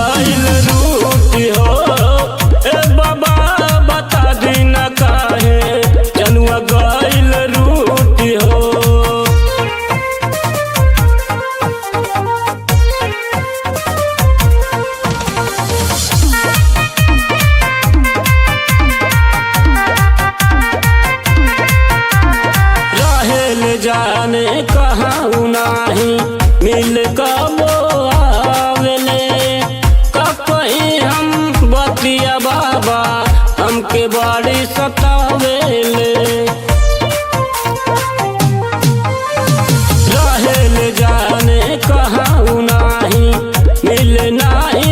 गइल रूठी हो। ए बाबा बता दी न काहे जनुआ गइल रूठी हो। जाने कहाँ नाही मिल कबो आवेले का कहीं हम बतिया बाबा हमके बड़ी सतावेले। रहेले जाने कहाँ नाही मिल नाही